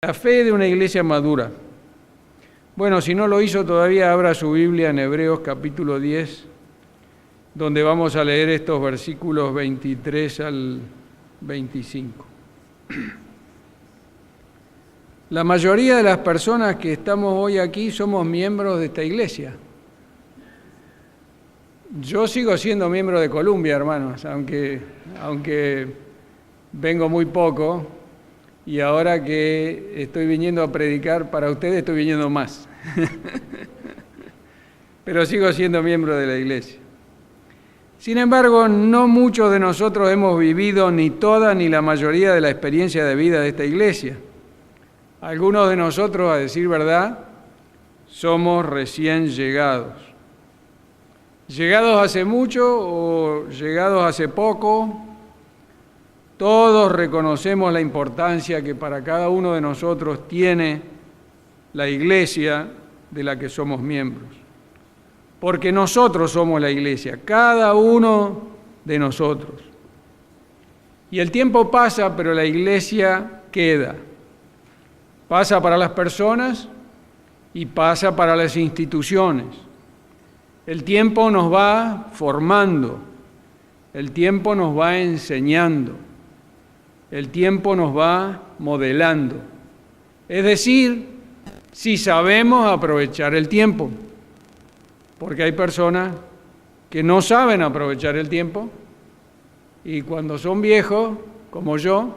La fe de una iglesia madura. Bueno, si no lo hizo todavía, abra su Biblia en Hebreos capítulo 10, donde vamos a leer estos versículos 23 al 25. La mayoría de las personas que estamos hoy aquí somos miembros de esta iglesia. Yo sigo siendo miembro de Columbia, hermanos, aunque vengo muy poco. Y ahora que estoy viniendo a predicar para ustedes, estoy viniendo más. Pero sigo siendo miembro de la iglesia. Sin embargo, no muchos de nosotros hemos vivido ni toda ni la mayoría de la experiencia de vida de esta iglesia. Algunos de nosotros, a decir verdad, somos recién llegados. Llegados hace mucho o llegados hace poco, todos reconocemos la importancia que para cada uno de nosotros tiene la iglesia de la que somos miembros. Porque nosotros somos la iglesia, cada uno de nosotros. Y el tiempo pasa, pero la iglesia queda. Pasa para las personas y pasa para las instituciones. El tiempo nos va formando, el tiempo nos va enseñando. El tiempo nos va modelando. Es decir, si sabemos aprovechar el tiempo. Porque hay personas que no saben aprovechar el tiempo y cuando son viejos, como yo,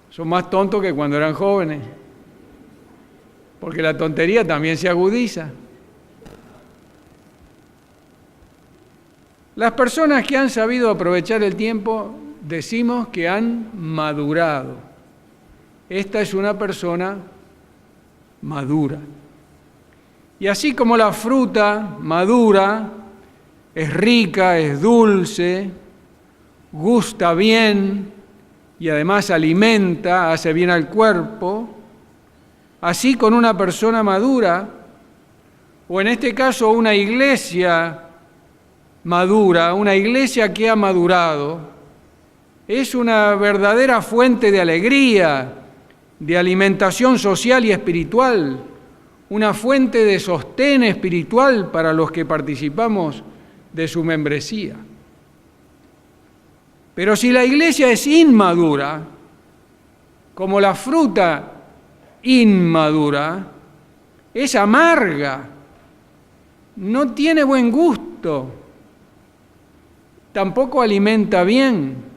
son más tontos que cuando eran jóvenes. Porque la tontería también se agudiza. Las personas que han sabido aprovechar el tiempo decimos que han madurado. Esta es una persona madura. Y así como la fruta madura, es rica, es dulce, gusta bien y además alimenta, hace bien al cuerpo, así con una persona madura, o en este caso una iglesia madura, una iglesia que ha madurado, es una verdadera fuente de alegría, de alimentación social y espiritual, una fuente de sostén espiritual para los que participamos de su membresía. Pero si la iglesia es inmadura, como la fruta inmadura, es amarga, no tiene buen gusto, tampoco alimenta bien.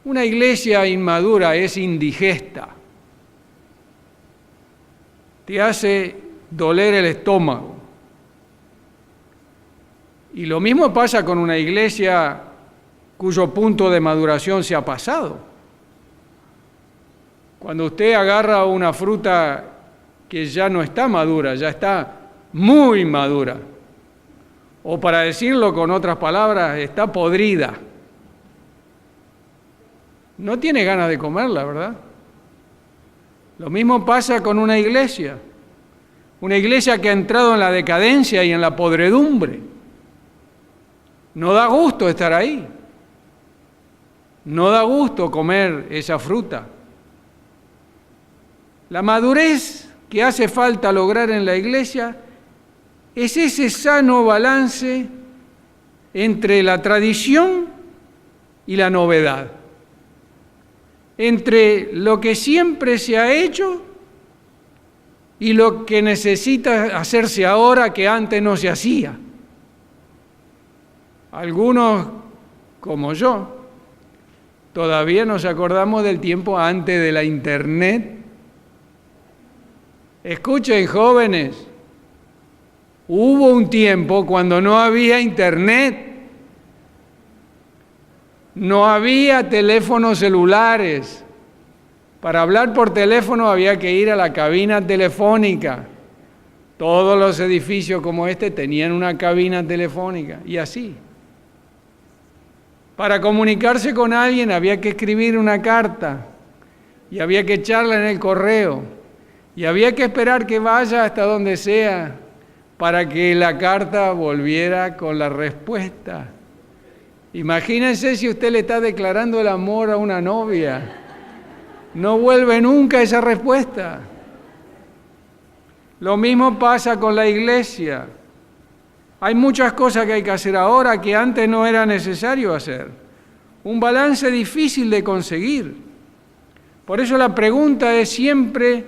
Una iglesia inmadura es indigesta, te hace doler el estómago. Y lo mismo pasa con una iglesia cuyo punto de maduración se ha pasado. Cuando usted agarra una fruta que ya no está madura, ya está muy madura, o para decirlo con otras palabras, está podrida. No tiene ganas de comerla, ¿verdad? Lo mismo pasa con una iglesia que ha entrado en la decadencia y en la podredumbre. No da gusto estar ahí, no da gusto comer esa fruta. La madurez que hace falta lograr en la iglesia es ese sano balance entre la tradición y la novedad. Entre lo que siempre se ha hecho y lo que necesita hacerse ahora que antes no se hacía. Algunos, como yo, todavía nos acordamos del tiempo antes de la Internet. Escuchen, jóvenes, hubo un tiempo cuando no había Internet. No había teléfonos celulares. Para hablar por teléfono había que ir a la cabina telefónica. Todos los edificios como este tenían una cabina telefónica y así. Para comunicarse con alguien había que escribir una carta y había que echarla en el correo y había que esperar que vaya hasta donde sea para que la carta volviera con la respuesta. Imagínense si usted le está declarando el amor a una novia no vuelve nunca esa respuesta. Lo mismo pasa con la iglesia. Hay muchas cosas que hay que hacer ahora que antes no era necesario hacer. Un balance difícil de conseguir. Por eso la pregunta es siempre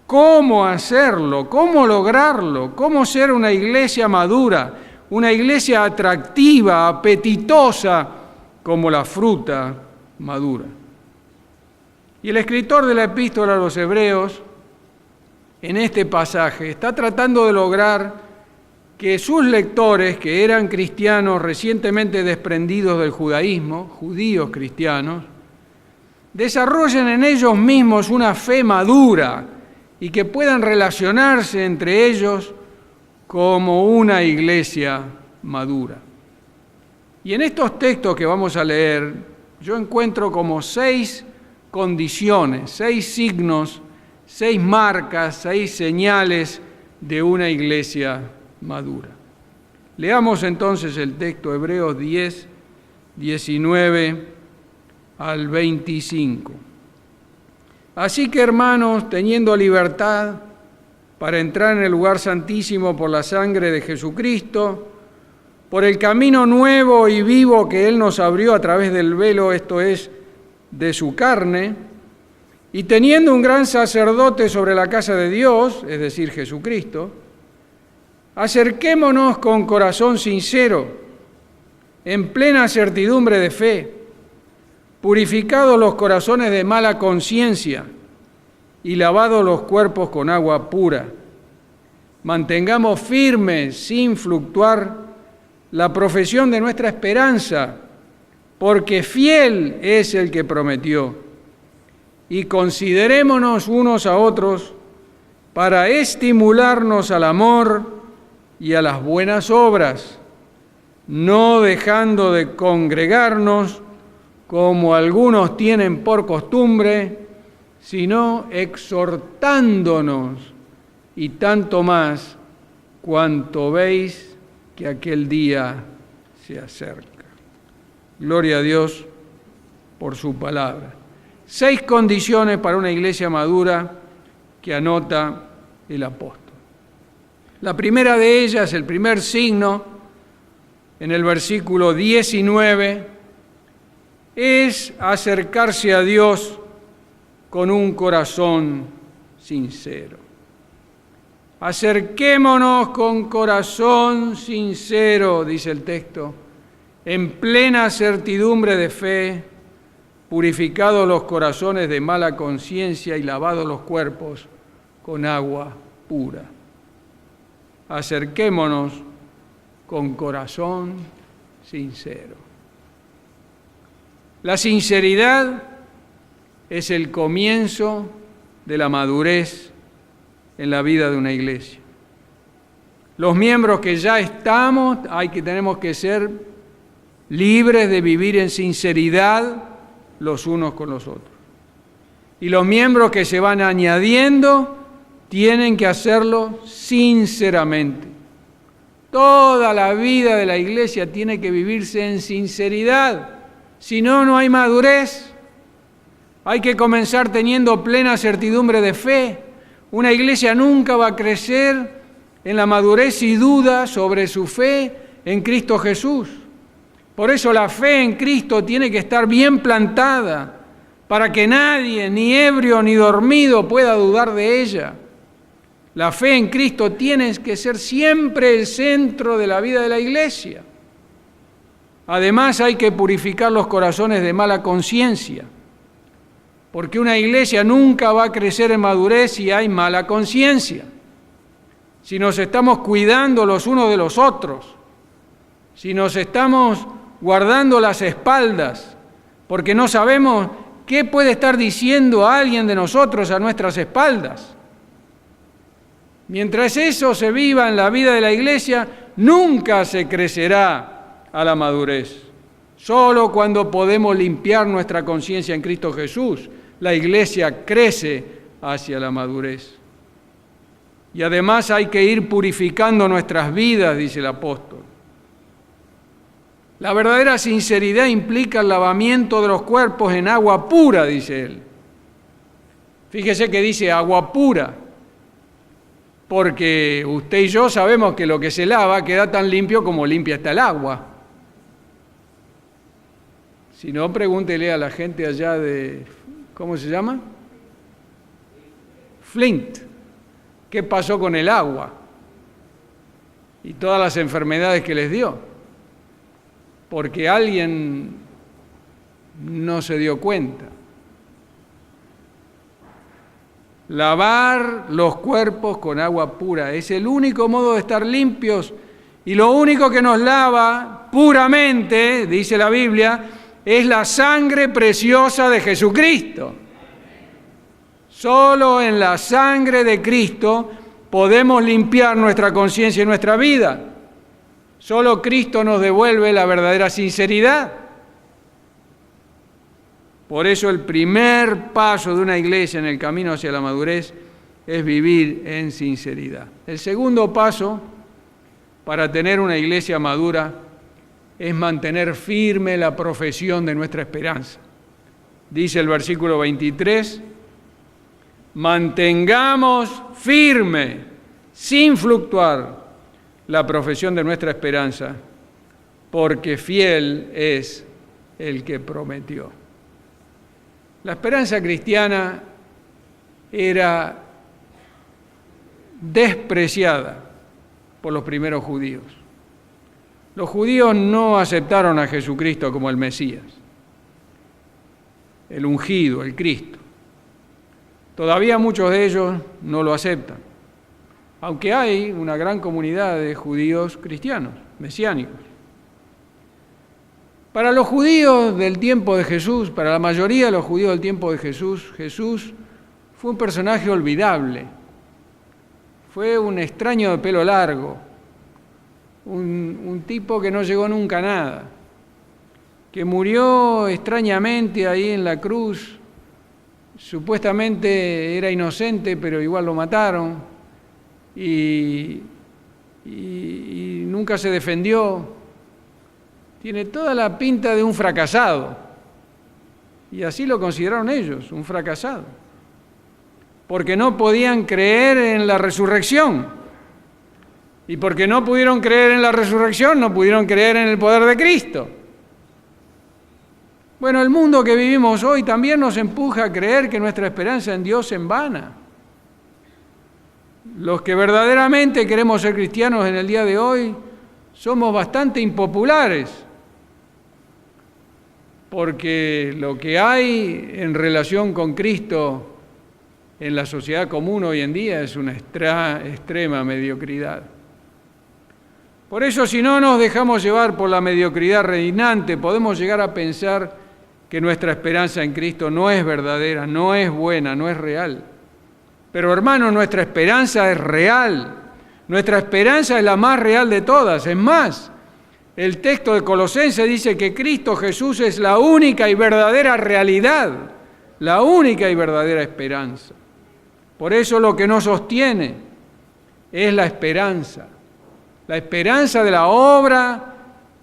cómo hacerlo, cómo lograrlo, cómo ser una iglesia madura, una iglesia atractiva, apetitosa, como la fruta madura. Y el escritor de la Epístola a los Hebreos, en este pasaje, está tratando de lograr que sus lectores, que eran cristianos recientemente desprendidos del judaísmo, judíos cristianos, desarrollen en ellos mismos una fe madura y que puedan relacionarse entre ellos como una iglesia madura. Y en estos textos que vamos a leer, yo encuentro como 6 condiciones, 6 signos, 6 marcas, 6 señales de una iglesia madura. Leamos entonces el texto, Hebreos 10, 19 al 25. Así que, hermanos, teniendo libertad para entrar en el lugar santísimo por la sangre de Jesucristo, por el camino nuevo y vivo que Él nos abrió a través del velo, esto es, de su carne, y teniendo un gran sacerdote sobre la casa de Dios, es decir, Jesucristo, acerquémonos con corazón sincero, en plena certidumbre de fe, purificados los corazones de mala conciencia y lavados los cuerpos con agua pura. Mantengamos firmes, sin fluctuar, la profesión de nuestra esperanza, porque fiel es el que prometió. Y considerémonos unos a otros para estimularnos al amor y a las buenas obras, no dejando de congregarnos como algunos tienen por costumbre, sino exhortándonos, y tanto más cuanto veis que aquel día se acerca. Gloria a Dios por su palabra. 6 condiciones para una iglesia madura que anota el apóstol. La primera de ellas, el primer signo, en el versículo 19, es acercarse a Dios con un corazón sincero. Acerquémonos con corazón sincero, dice el texto, en plena certidumbre de fe, purificados los corazones de mala conciencia y lavados los cuerpos con agua pura. Acerquémonos con corazón sincero. La sinceridad es el comienzo de la madurez en la vida de una iglesia. Los miembros que ya estamos, tenemos que ser libres de vivir en sinceridad los unos con los otros. Y los miembros que se van añadiendo tienen que hacerlo sinceramente. Toda la vida de la iglesia tiene que vivirse en sinceridad. Si no, no hay madurez. Hay que comenzar teniendo plena certidumbre de fe. Una iglesia nunca va a crecer en la madurez si duda sobre su fe en Cristo Jesús. Por eso la fe en Cristo tiene que estar bien plantada para que nadie, ni ebrio ni dormido, pueda dudar de ella. La fe en Cristo tiene que ser siempre el centro de la vida de la iglesia. Además, hay que purificar los corazones de mala conciencia, porque una iglesia nunca va a crecer en madurez si hay mala conciencia. Si nos estamos cuidando los unos de los otros, si nos estamos guardando las espaldas, porque no sabemos qué puede estar diciendo alguien de nosotros a nuestras espaldas. Mientras eso se viva en la vida de la iglesia, nunca se crecerá a la madurez. Solo cuando podemos limpiar nuestra conciencia en Cristo Jesús, la iglesia crece hacia la madurez. Y además hay que ir purificando nuestras vidas, dice el apóstol. La verdadera sinceridad implica el lavamiento de los cuerpos en agua pura, dice él. Fíjese que dice agua pura, porque usted y yo sabemos que lo que se lava queda tan limpio como limpia está el agua. Si no, pregúntele a la gente allá de, ¿cómo se llama? Flint. ¿Qué pasó con el agua? Y todas las enfermedades que les dio. Porque alguien no se dio cuenta. Lavar los cuerpos con agua pura es el único modo de estar limpios, y lo único que nos lava puramente, dice la Biblia, es la sangre preciosa de Jesucristo. Solo en la sangre de Cristo podemos limpiar nuestra conciencia y nuestra vida. Solo Cristo nos devuelve la verdadera sinceridad. Por eso el primer paso de una iglesia en el camino hacia la madurez es vivir en sinceridad. El segundo paso para tener una iglesia madura es mantener firme la profesión de nuestra esperanza. Dice el versículo 23, mantengamos firme, sin fluctuar, la profesión de nuestra esperanza, porque fiel es el que prometió. La esperanza cristiana era despreciada por los primeros judíos. Los judíos no aceptaron a Jesucristo como el Mesías, el ungido, el Cristo. Todavía muchos de ellos no lo aceptan, aunque hay una gran comunidad de judíos cristianos, mesiánicos. Para los judíos del tiempo de Jesús, para la mayoría de los judíos del tiempo de Jesús, Jesús fue un personaje olvidable. Fue un extraño de pelo largo, un tipo que no llegó nunca a nada, que murió extrañamente ahí en la cruz. Supuestamente era inocente, pero igual lo mataron y nunca se defendió. Tiene toda la pinta de un fracasado, y así lo consideraron ellos, un fracasado, porque no podían creer en la resurrección, y porque no pudieron creer en la resurrección, no pudieron creer en el poder de Cristo. Bueno, el mundo que vivimos hoy también nos empuja a creer que nuestra esperanza en Dios es en vana. Los que verdaderamente queremos ser cristianos en el día de hoy somos bastante impopulares, porque lo que hay en relación con Cristo en la sociedad común hoy en día es una extrema mediocridad. Por eso, si no nos dejamos llevar por la mediocridad reinante, podemos llegar a pensar que nuestra esperanza en Cristo no es verdadera, no es buena, no es real. Pero hermanos, nuestra esperanza es real. Nuestra esperanza es la más real de todas. Es más, el texto de Colosenses dice que Cristo Jesús es la única y verdadera realidad, la única y verdadera esperanza. Por eso lo que nos sostiene es la esperanza de la obra,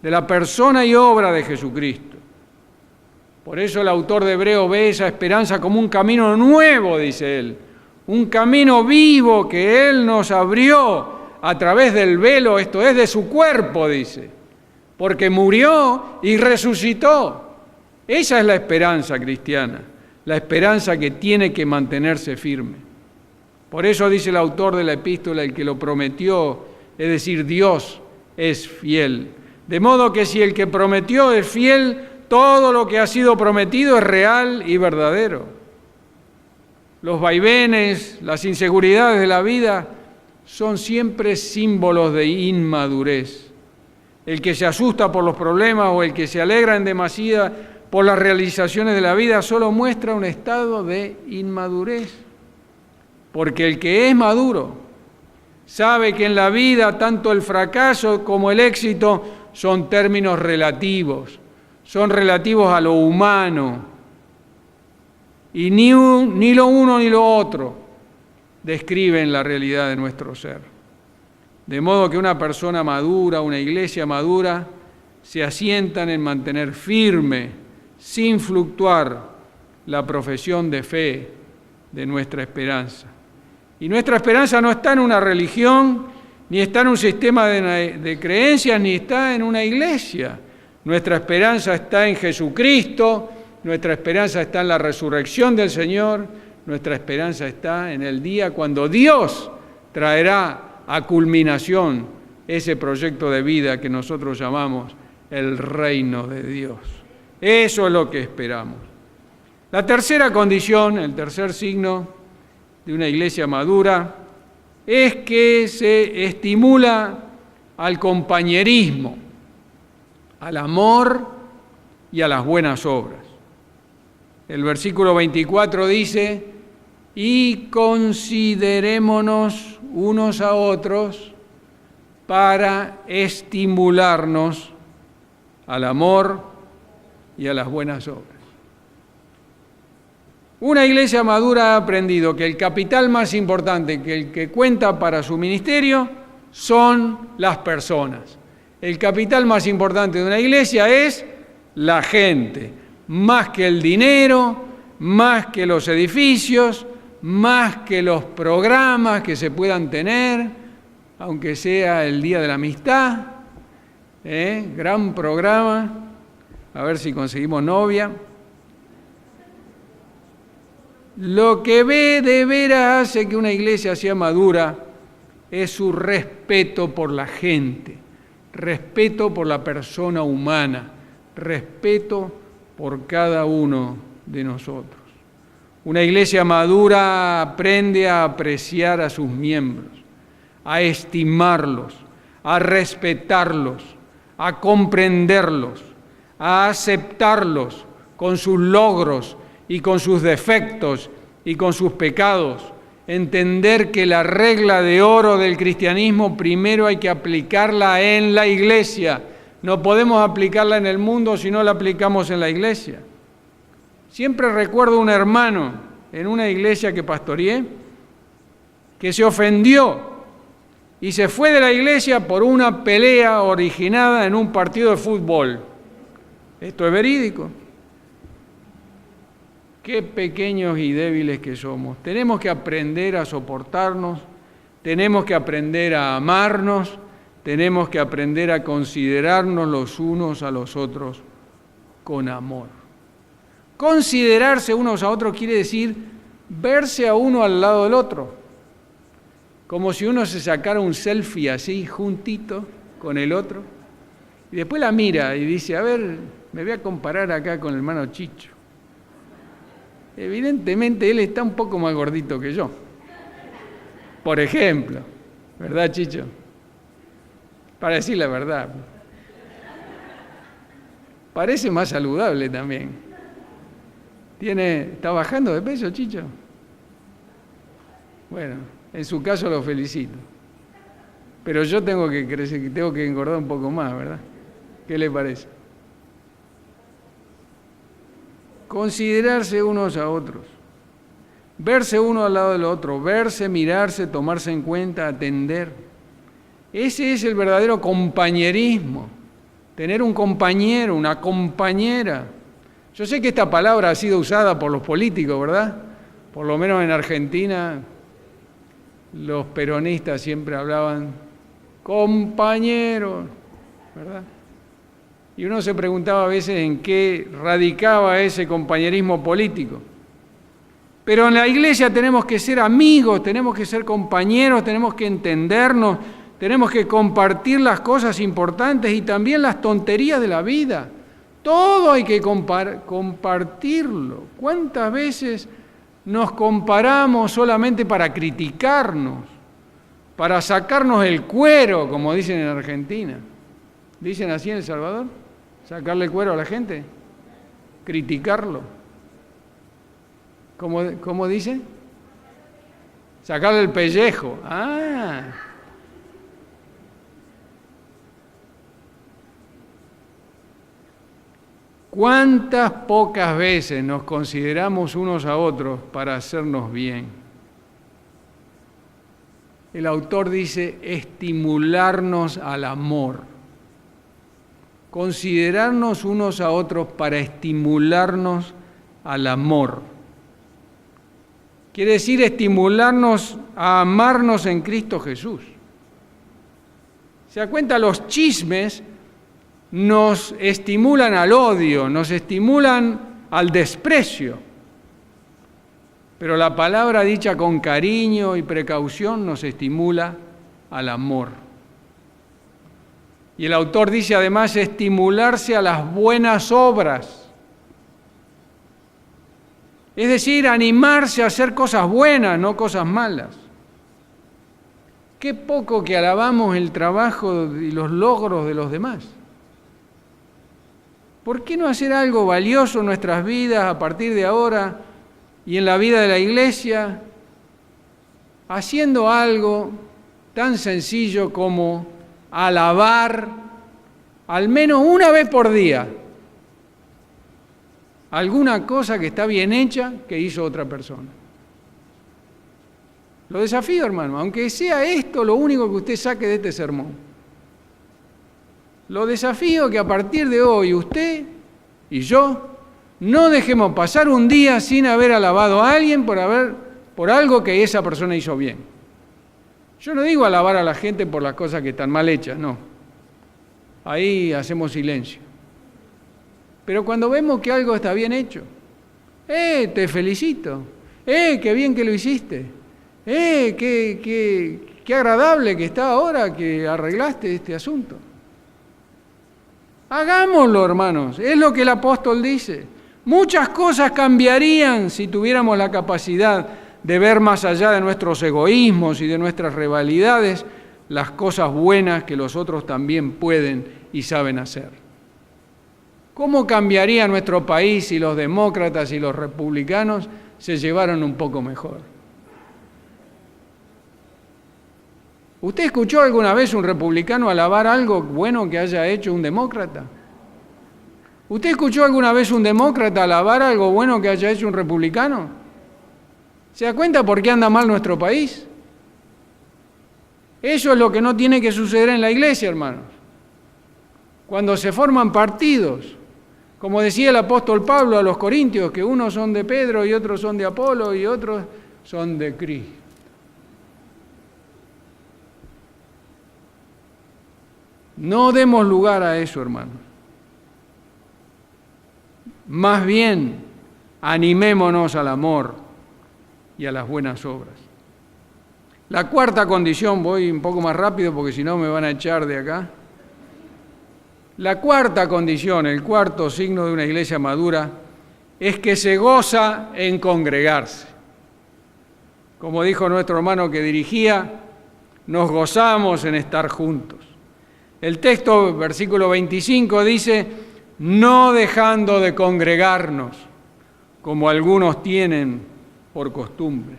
de la persona y obra de Jesucristo. Por eso el autor de Hebreos ve esa esperanza como un camino nuevo, dice él, un camino vivo que Él nos abrió a través del velo, esto es, de su cuerpo, dice, porque murió y resucitó. Esa es la esperanza cristiana, la esperanza que tiene que mantenerse firme. Por eso dice el autor de la epístola, el que lo prometió, es decir, Dios es fiel. De modo que si el que prometió es fiel, todo lo que ha sido prometido es real y verdadero. Los vaivenes, las inseguridades de la vida son siempre símbolos de inmadurez. El que se asusta por los problemas o el que se alegra en demasía por las realizaciones de la vida solo muestra un estado de inmadurez. Porque el que es maduro sabe que en la vida tanto el fracaso como el éxito son términos relativos, son relativos a lo humano. Y ni lo uno ni lo otro describen la realidad de nuestro ser. De modo que una persona madura, una iglesia madura, se asientan en mantener firme, sin fluctuar, la profesión de fe de nuestra esperanza. Y nuestra esperanza no está en una religión, ni está en un sistema de creencias, ni está en una iglesia. Nuestra esperanza está en Jesucristo, nuestra esperanza está en la resurrección del Señor, nuestra esperanza está en el día cuando Dios traerá a culminación ese proyecto de vida que nosotros llamamos el reino de Dios. Eso es lo que esperamos. La tercera condición, el tercer signo de una iglesia madura, es que se estimula al compañerismo, al amor y a las buenas obras. El versículo 24 dice: y considerémonos unos a otros para estimularnos al amor y a las buenas obras. Una iglesia madura ha aprendido que el capital más importante, que el que cuenta para su ministerio, son las personas. El capital más importante de una iglesia es la gente, más que el dinero, más que los edificios, más que los programas que se puedan tener, aunque sea el Día de la Amistad, gran programa, a ver si conseguimos novia. Lo que de veras hace que una iglesia sea madura es su respeto por la gente, respeto por la persona humana, respeto por cada uno de nosotros. Una iglesia madura aprende a apreciar a sus miembros, a estimarlos, a respetarlos, a comprenderlos, a aceptarlos con sus logros y con sus defectos y con sus pecados. Entender que la regla de oro del cristianismo primero hay que aplicarla en la iglesia. No podemos aplicarla en el mundo si no la aplicamos en la iglesia. Siempre recuerdo un hermano en una iglesia que pastoreé que se ofendió y se fue de la iglesia por una pelea originada en un partido de fútbol. Esto es verídico. Qué pequeños y débiles que somos. Tenemos que aprender a soportarnos, tenemos que aprender a amarnos, tenemos que aprender a considerarnos los unos a los otros con amor. Considerarse unos a otros quiere decir verse a uno al lado del otro, como si uno se sacara un selfie así, juntito con el otro, y después la mira y dice: a ver, me voy a comparar acá con el hermano Chicho. Evidentemente él está un poco más gordito que yo, por ejemplo, ¿verdad, Chicho? Para decir la verdad. Parece más saludable también. ¿Está bajando de peso, Chicho? Bueno, en su caso lo felicito. Pero yo tengo que crecer, tengo que engordar un poco más, ¿verdad? ¿Qué le parece? Considerarse unos a otros, verse uno al lado del otro, verse, mirarse, tomarse en cuenta, atender. Ese es el verdadero compañerismo, tener un compañero, una compañera. Yo sé que esta palabra ha sido usada por los políticos, ¿verdad? Por lo menos en Argentina, los peronistas siempre hablaban compañeros, ¿verdad? Y uno se preguntaba a veces en qué radicaba ese compañerismo político. Pero en la iglesia tenemos que ser amigos, tenemos que ser compañeros, tenemos que entendernos, tenemos que compartir las cosas importantes y también las tonterías de la vida. Todo hay que compartirlo. ¿Cuántas veces nos comparamos solamente para criticarnos, para sacarnos el cuero, como dicen en Argentina? ¿Dicen así en El Salvador? ¿Sacarle cuero a la gente? ¿Criticarlo? ¿Cómo dice? Sacarle el pellejo. ¡Ah! ¿Cuántas pocas veces nos consideramos unos a otros para hacernos bien? El autor dice estimularnos al amor. Considerarnos unos a otros para estimularnos al amor. quiere decir estimularnos a amarnos en Cristo Jesús. ¿Se da cuenta? Los chismes nos estimulan al odio, nos estimulan al desprecio. Pero la palabra dicha con cariño y precaución nos estimula al amor. Y el autor dice además estimularse a las buenas obras. Es decir, animarse a hacer cosas buenas, no cosas malas. Qué poco que alabamos el trabajo y los logros de los demás. ¿Por qué no hacer algo valioso en nuestras vidas a partir de ahora y en la vida de la iglesia, haciendo algo tan sencillo como alabar al menos una vez por día alguna cosa que está bien hecha que hizo otra persona? Lo desafío, hermano, aunque sea esto lo único que usted saque de este sermón. Lo desafío que a partir de hoy usted y yo no dejemos pasar un día sin haber alabado a alguien por algo que esa persona hizo bien. Yo no digo alabar a la gente por las cosas que están mal hechas, no. Ahí hacemos silencio. Pero cuando vemos que algo está bien hecho, te felicito, qué bien que lo hiciste, qué agradable que está ahora que arreglaste este asunto. Hagámoslo, hermanos, es lo que el apóstol dice. Muchas cosas cambiarían si tuviéramos la capacidad de ver más allá de nuestros egoísmos y de nuestras rivalidades las cosas buenas que los otros también pueden y saben hacer. ¿Cómo cambiaría nuestro país si los demócratas y los republicanos se llevaran un poco mejor? ¿Usted escuchó alguna vez un republicano alabar algo bueno que haya hecho un demócrata? ¿Usted escuchó alguna vez un demócrata alabar algo bueno que haya hecho un republicano? ¿Se da cuenta por qué anda mal nuestro país? Eso es lo que no tiene que suceder en la iglesia, hermanos. Cuando se forman partidos, como decía el apóstol Pablo a los Corintios, que unos son de Pedro y otros son de Apolo y otros son de Cristo. No demos lugar a eso, hermanos. Más bien, animémonos al amor y a las buenas obras. La cuarta condición, voy un poco más rápido porque si no me van a echar de acá. La cuarta condición, el cuarto signo de una iglesia madura, es que se goza en congregarse. Como dijo nuestro hermano que dirigía, nos gozamos en estar juntos. El texto, versículo 25, dice, no dejando de congregarnos, como algunos tienen por costumbre.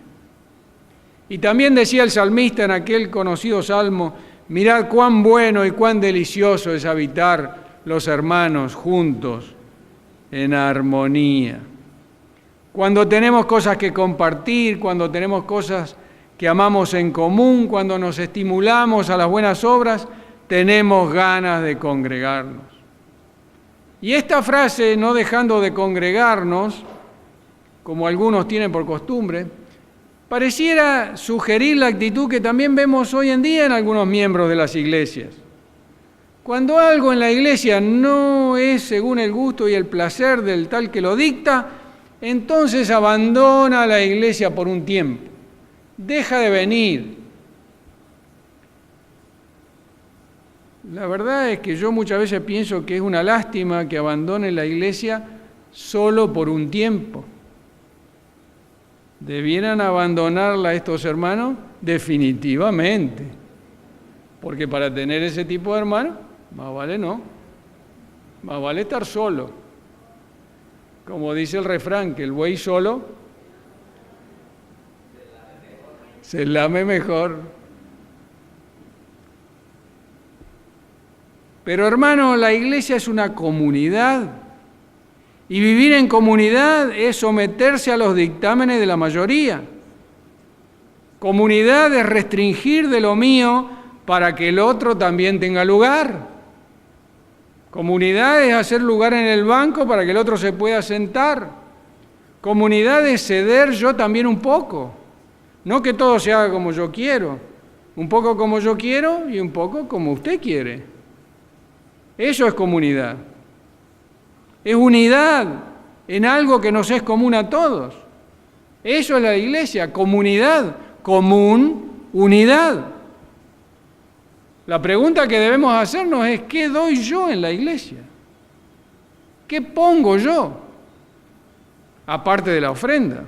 Y también decía el salmista en aquel conocido salmo, mirad cuán bueno y cuán delicioso es habitar los hermanos juntos en armonía. Cuando tenemos cosas que compartir, cuando tenemos cosas que amamos en común, cuando nos estimulamos a las buenas obras, tenemos ganas de congregarnos. Y esta frase, no dejando de congregarnos, como algunos tienen por costumbre, pareciera sugerir la actitud que también vemos hoy en día en algunos miembros de las iglesias. Cuando algo en la iglesia no es según el gusto y el placer del tal que lo dicta, entonces abandona la iglesia por un tiempo, deja de venir. La verdad es que yo muchas veces pienso que es una lástima que abandone la iglesia solo por un tiempo. ¿Debieran abandonarla estos hermanos? Definitivamente. Porque para tener ese tipo de hermanos, más vale no. Más vale estar solo. Como dice el refrán, que el buey solo se lame mejor. Pero hermano, la iglesia es una comunidad. Y vivir en comunidad es someterse a los dictámenes de la mayoría. Comunidad es restringir de lo mío para que el otro también tenga lugar. Comunidad es hacer lugar en el banco para que el otro se pueda sentar. Comunidad es ceder yo también un poco. No que todo se haga como yo quiero. Un poco como yo quiero y un poco como usted quiere. Eso es comunidad. Es unidad en algo que nos es común a todos. Eso es la iglesia, comunidad, común, unidad. La pregunta que debemos hacernos es, ¿qué doy yo en la iglesia? ¿Qué pongo yo? Aparte de la ofrenda.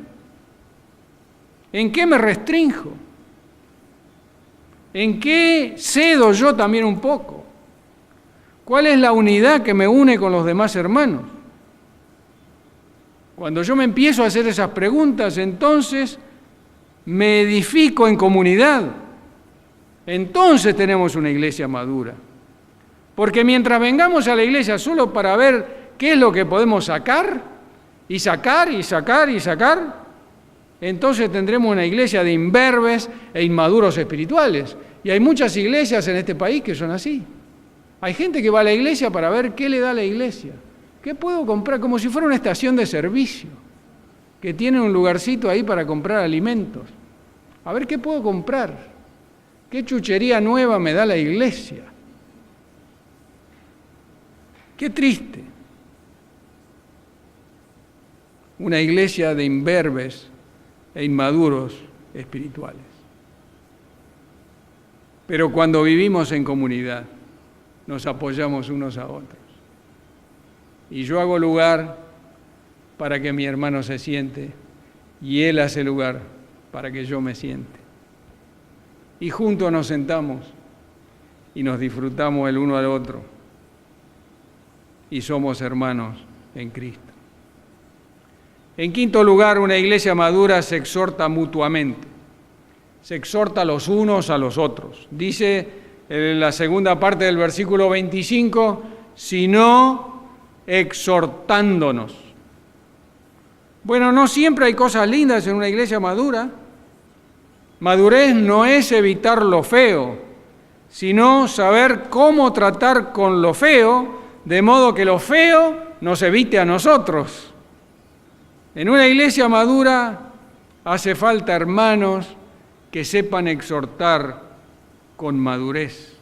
¿En qué me restrinjo? ¿En qué cedo yo también un poco? ¿Cuál es la unidad que me une con los demás hermanos? Cuando yo me empiezo a hacer esas preguntas, entonces me edifico en comunidad. Entonces tenemos una iglesia madura. Porque mientras vengamos a la iglesia solo para ver qué es lo que podemos sacar, y sacar, y sacar, y sacar, entonces tendremos una iglesia de imberbes e inmaduros espirituales. Y hay muchas iglesias en este país que son así. Hay gente que va a la iglesia para ver qué le da la iglesia. ¿Qué puedo comprar? Como si fuera una estación de servicio, que tiene un lugarcito ahí para comprar alimentos. A ver qué puedo comprar. ¿Qué chuchería nueva me da la iglesia? Qué triste. Una iglesia de imberbes e inmaduros espirituales. Pero cuando vivimos en comunidad, nos apoyamos unos a otros. Y yo hago lugar para que mi hermano se siente, y él hace lugar para que yo me siente. Y juntos nos sentamos y nos disfrutamos el uno al otro. Y somos hermanos en Cristo. En quinto lugar, una iglesia madura se exhorta mutuamente. Se exhorta los unos a los otros. Dice en la segunda parte del versículo 25, sino exhortándonos. Bueno, no siempre hay cosas lindas en una iglesia madura. Madurez no es evitar lo feo, sino saber cómo tratar con lo feo, de modo que lo feo nos evite a nosotros. En una iglesia madura hace falta hermanos que sepan exhortar con madurez.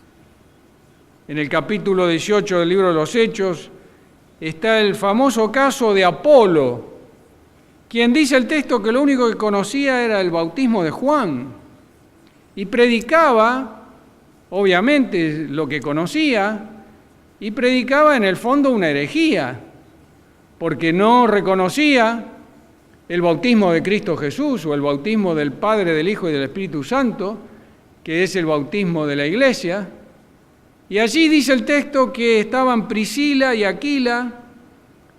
En el capítulo 18 del libro de los Hechos está el famoso caso de Apolo, quien dice el texto que lo único que conocía era el bautismo de Juan, y predicaba, obviamente, lo que conocía, y predicaba en el fondo una herejía, porque no reconocía el bautismo de Cristo Jesús o el bautismo del Padre, del Hijo y del Espíritu Santo, que es el bautismo de la iglesia. Y allí dice el texto que estaban Priscila y Aquila,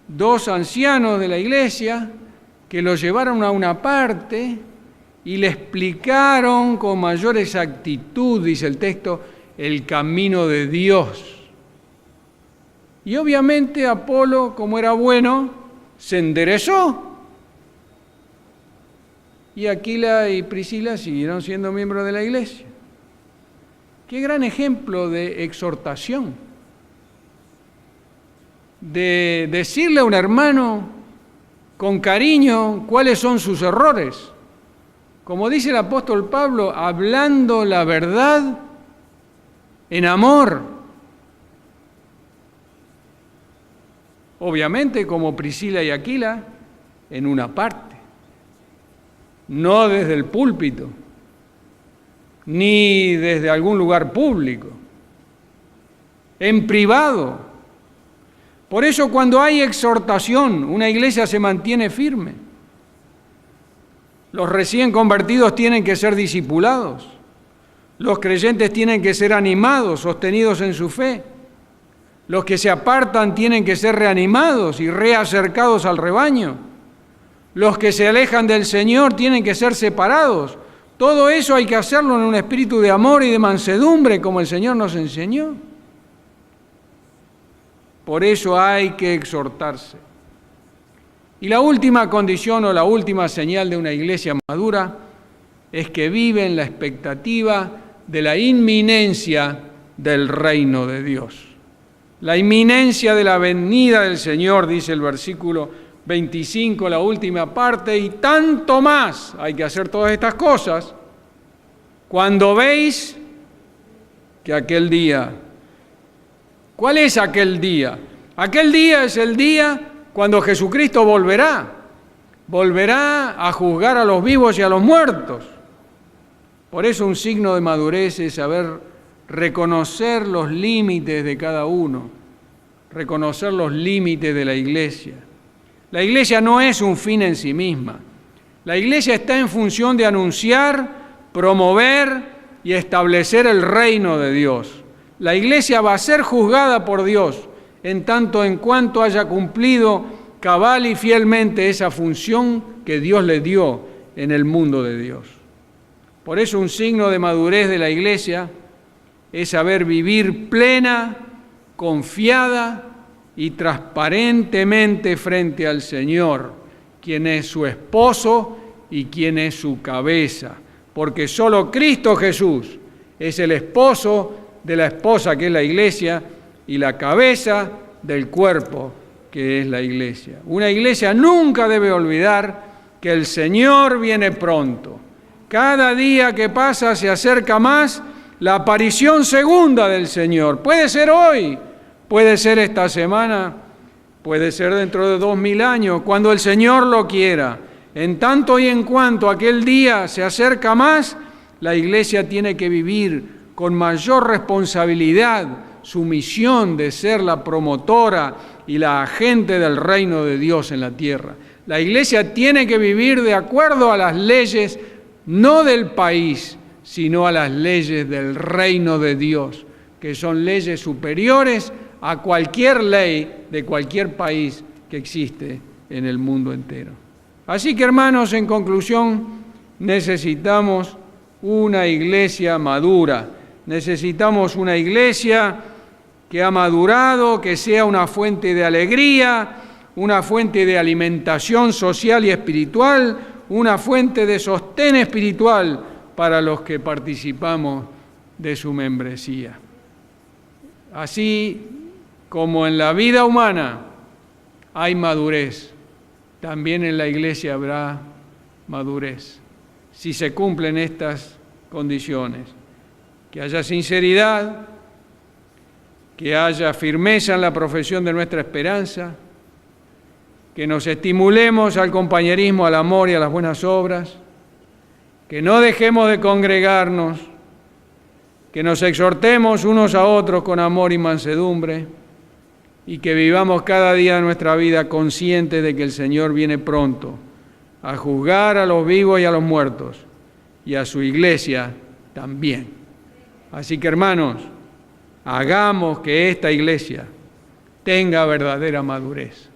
dos ancianos de la iglesia, que lo llevaron a una parte y le explicaron con mayor exactitud, dice el texto, el camino de Dios. Y obviamente Apolo, como era bueno, se enderezó. Y Aquila y Priscila siguieron siendo miembros de la iglesia. Qué gran ejemplo de exhortación. De decirle a un hermano con cariño cuáles son sus errores. Como dice el apóstol Pablo, hablando la verdad en amor. Obviamente, como Priscila y Aquila, en una parte. No desde el púlpito, ni desde algún lugar público, en privado. Por eso cuando hay exhortación, una iglesia se mantiene firme. Los recién convertidos tienen que ser discipulados. Los creyentes tienen que ser animados, sostenidos en su fe. Los que se apartan tienen que ser reanimados y reacercados al rebaño. Los que se alejan del Señor tienen que ser separados. Todo eso hay que hacerlo en un espíritu de amor y de mansedumbre, como el Señor nos enseñó. Por eso hay que exhortarse. Y la última condición o la última señal de una iglesia madura es que vive en la expectativa de la inminencia del reino de Dios. La inminencia de la venida del Señor, dice el versículo 25, la última parte, y tanto más hay que hacer todas estas cosas, cuando veis que aquel día, ¿cuál es aquel día? Aquel día es el día cuando Jesucristo volverá a juzgar a los vivos y a los muertos. Por eso un signo de madurez es saber reconocer los límites de cada uno, reconocer los límites de la iglesia. La iglesia no es un fin en sí misma. La iglesia está en función de anunciar, promover y establecer el reino de Dios. La iglesia va a ser juzgada por Dios en tanto en cuanto haya cumplido cabal y fielmente esa función que Dios le dio en el mundo de Dios. Por eso un signo de madurez de la iglesia es saber vivir plena, confiada y transparentemente frente al Señor, quien es su esposo y quien es su cabeza, porque solo Cristo Jesús es el esposo de la esposa, que es la iglesia, y la cabeza del cuerpo, que es la iglesia. Una iglesia nunca debe olvidar que el Señor viene pronto. Cada día que pasa se acerca más la aparición segunda del Señor. Puede ser hoy, puede ser esta semana, puede ser dentro de 2000 años, cuando el Señor lo quiera. En tanto y en cuanto aquel día se acerca más, la iglesia tiene que vivir con mayor responsabilidad su misión de ser la promotora y la agente del reino de Dios en la tierra. La iglesia tiene que vivir de acuerdo a las leyes, no del país, sino a las leyes del reino de Dios, que son leyes superiores a cualquier ley de cualquier país que existe en el mundo entero. Así que, hermanos, en conclusión, necesitamos una iglesia madura, necesitamos una iglesia que ha madurado, que sea una fuente de alegría, una fuente de alimentación social y espiritual, una fuente de sostén espiritual para los que participamos de su membresía. Así como en la vida humana hay madurez, también en la iglesia habrá madurez, si se cumplen estas condiciones. Que haya sinceridad, que haya firmeza en la profesión de nuestra esperanza, que nos estimulemos al compañerismo, al amor y a las buenas obras, que no dejemos de congregarnos, que nos exhortemos unos a otros con amor y mansedumbre, y que vivamos cada día de nuestra vida conscientes de que el Señor viene pronto a juzgar a los vivos y a los muertos, y a su iglesia también. Así que, hermanos, hagamos que esta iglesia tenga verdadera madurez,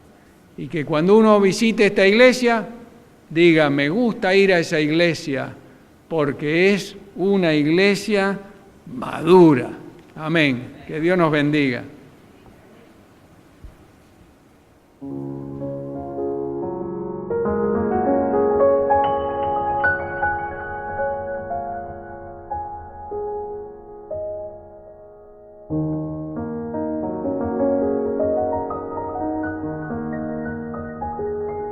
y que cuando uno visite esta iglesia, diga, me gusta ir a esa iglesia, porque es una iglesia madura. Amén. Que Dios nos bendiga.